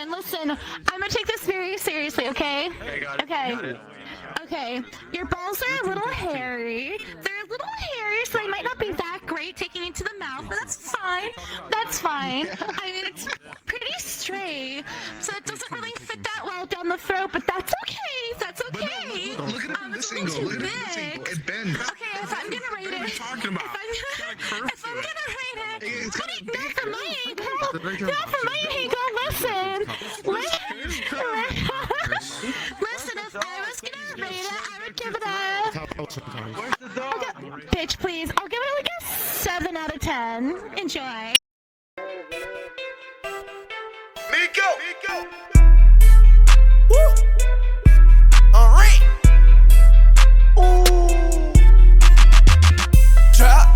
listen. I'm gonna take this very seriously, okay? Okay. Okay. Your balls are a little hairy. They're a little hairy, so they might not be that great taking into the mouth, but that's fine. That's fine. I mean, it's pretty straight, so it doesn't really fit that well down the throat, but that's okay. That's okay. Look at it from this angle. Look at it from this angle. It bends. Okay, if I'm gonna rate it, if I'm gonna rate it, honey, not from my angle, not from my angle. Listen, if I was gonna rate it, I would give it a. Bitch, please. I'll give it like a 7 out of 10. Enjoy. Miko! Woo! Alright! Ooh! Trap!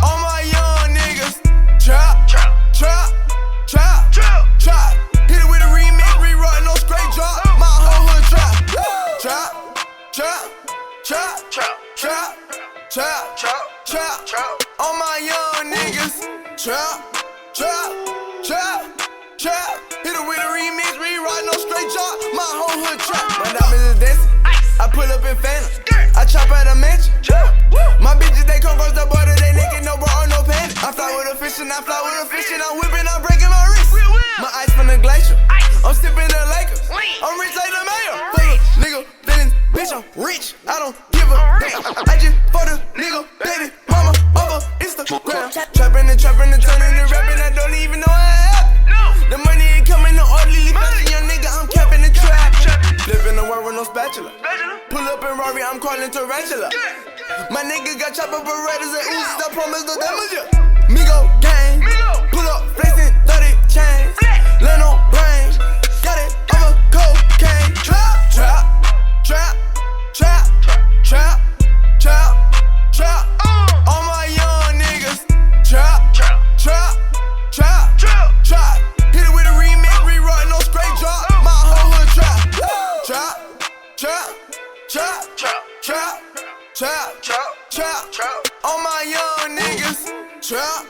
All my young niggas. Trap! Hit it with a remix, rewrite, no straight drop. My whole hood trap. All my young niggas. Trap. Hit it with a remix, rewrite, no straight drop. My whole hood trap. My diamonds is dancing. I pull up in phantom. I chop at a mansion. My bitches, they come across the border, they naked, no bra or no panties. I fly with a fish and I'm whipping, I'm breaking my wrist. My ice from the glacier. I'm sipping the Lakers. I'm rich like the mayor. Fuck a nigga, feelings, bitch, I'm rich. I don't give a damn. I just for the nigga, baby, mama, over Instagram. Trapping and turning and rapping, I don't even know how it happened. The money ain't coming, no orderly fashion, young nigga, I'm capping the trap. Flipping the world with no spatula. Pull up in Rari, I'm calling tarantula. My nigga got chopper Berettas and Uzis, I promise no damage ya. Migo gang, pull up, flexing 30 chains. Land on brains, got it over cocaine. Trap. All my young niggas. Trap. Hit it with a remix, rewrite, no straight drop. My whole hood trap. All my young niggas. Trap.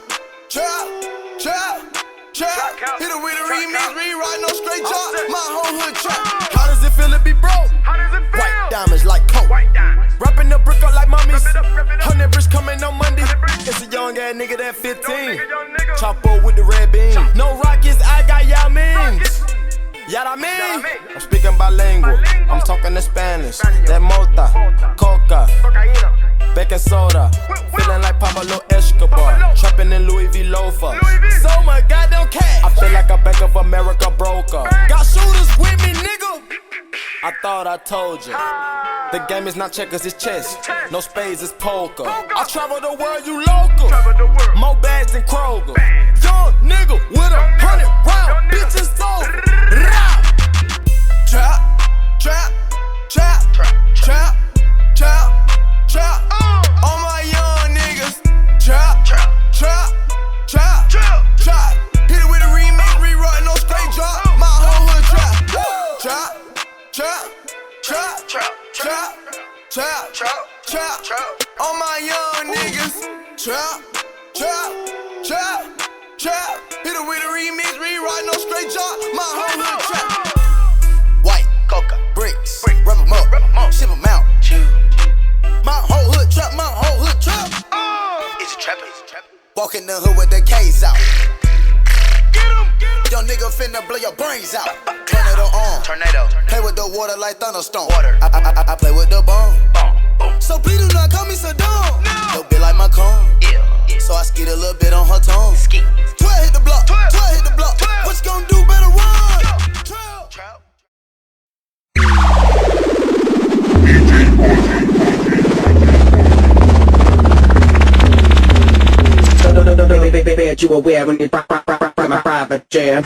Hit it with a remix, rewrite, no straight drop. My whole hood trap. How does it feel to be broke? White diamonds like coke. Wrapping the brick up like mummies. 100 bricks coming on Monday. It's a young ass nigga that 15. Chopper with the red beam. No rockets, I got Yao Mings. Yada mean? I'm speaking bilingual. I'm talking in Spanish. That mota, coca, baking soda. Feeling like Pablo Escobar. Trapping in Louis V loafers. So much goddamn cash. I feel like a Bank of America broker. Got shooters with me, nigga. I thought I told you. The game is not checkers, it's chess. No spades, it's poker. I travel the world, you local. More bags than Kroger. Young nigga with 100 round bitches sold. Trap. All my young niggas. Trap. Hit it with a remix, rewrite, no straight drop. My whole hood trap. All my young niggas. Trap. Hit it with a remix, rewrite, no straight drop. My whole hood trap. White coca bricks, rub 'em up, ship 'em out. My whole hood trap. It's a trapper. Walk in the hood with the K's out. Young nigga finna blow your brains out. Tornado. Play with the water like thunderstorm. I play with the bomb. So please do not call me Saddam. Little bit like my comb. So I skid a little bit on her tongue. 12 hit the block. What you gonna do? Better run. You aware when you my private jam.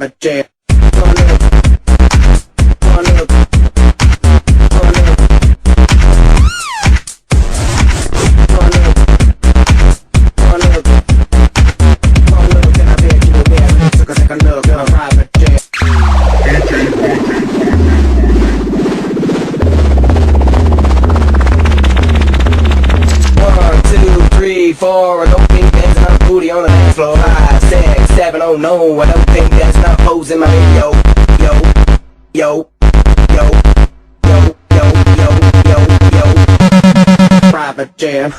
private jet. One up, one up, one up, one up, one up, one up, and I bet you a bear. Took a second look at my private jet. 1, 2, 3, 4. I don't think there's enough booty on the dance floor. 5, 6, 7. Oh no, I don't think there's enough hoes in my video. Yo, yo, yo, yo, yo, yo, yo, yo. Private jam.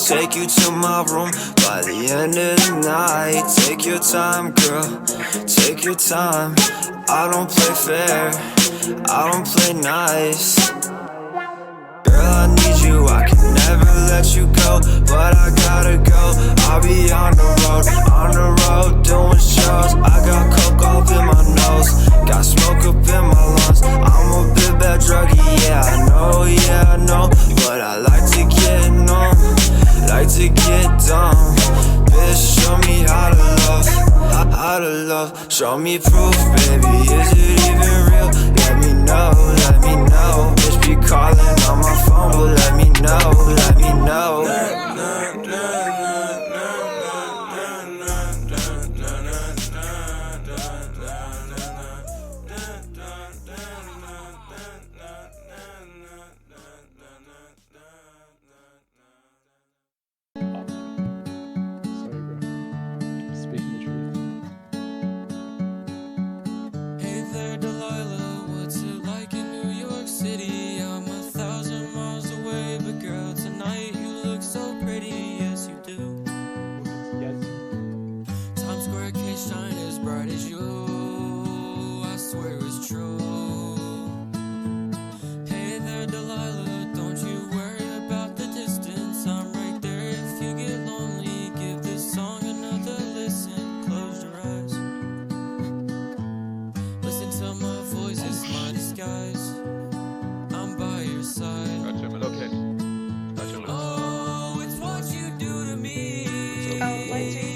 Take you to my room by the end of the night. Take your time, girl, take your time. I don't play fair, I don't play nice. Girl, I need you, I can never let you go, but I gotta go. I'll be on the road doing shows. I got coke all in my nose, got smoke up in my lungs. I'm a bit bad druggy, yeah I know, but I like to get numb, like to get dumb. Bitch, show me how to love, show me proof, baby, is it even real? Let me know, bitch be calling on my phone, but let me know. What's it like in New York City? I'm 1,000 miles away, but girl, tonight like Jay